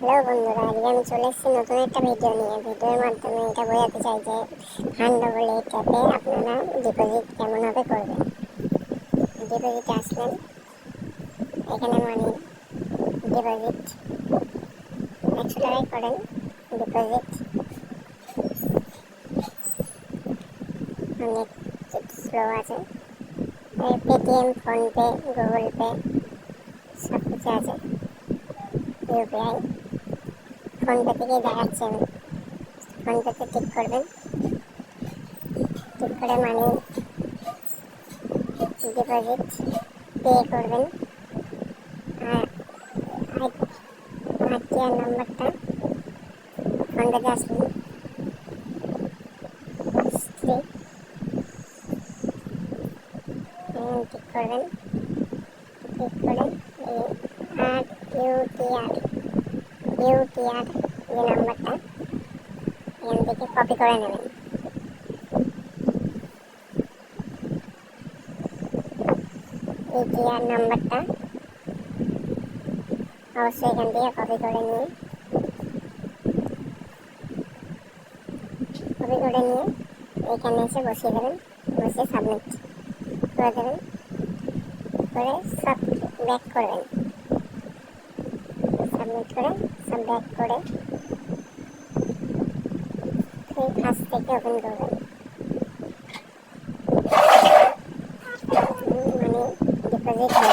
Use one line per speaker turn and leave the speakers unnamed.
Hello বন্ধুরা, আজকে আমি চলে এসেছি নতুন একটা ভিডিও নিয়ে। ভিডিওর মাধ্যমে এটা বোঝাতে চাই যে ফান্ড ডবল এইট অ্যাপে আপনারা ডিপোজিট কেমনভাবে করবেন। ডিপোজিটে আসলেন, এখানে মানি ডিপোজিট 100 টাকায় করেন ডিপোজিট। অনেক স্লো আছে, পেটিএম, ফোনপে, গুগল পে সব কিছু আছে, ইউপিআই। ফোনপে থেকে দেখাচ্ছে, আমি ফোনপেতে টিক করবেন, টিক করে মানি ডিপোজিট পে করবেন। আর আইটিআর নাম্বারটা ফোনপেতে আসবেন, স্ত্রী টিক করবেন, টিক করে আর ইউটিআর যে নাম্বারটা এখান থেকে কপি করে নেবেন। ইউটিআর নাম্বারটা অবশ্যই এখান থেকে কপি করে নিয়ে এখানে এসে বসিয়ে দেবেন, বসিয়ে সাবমিট করে দেবেন, করে সব ব্যাক করবেন। সাবমিট করে সব ব্যাক করে সেই ফার্স্ট থেকে ওপেন করবেন। মানে ডিপোজিট হয়ে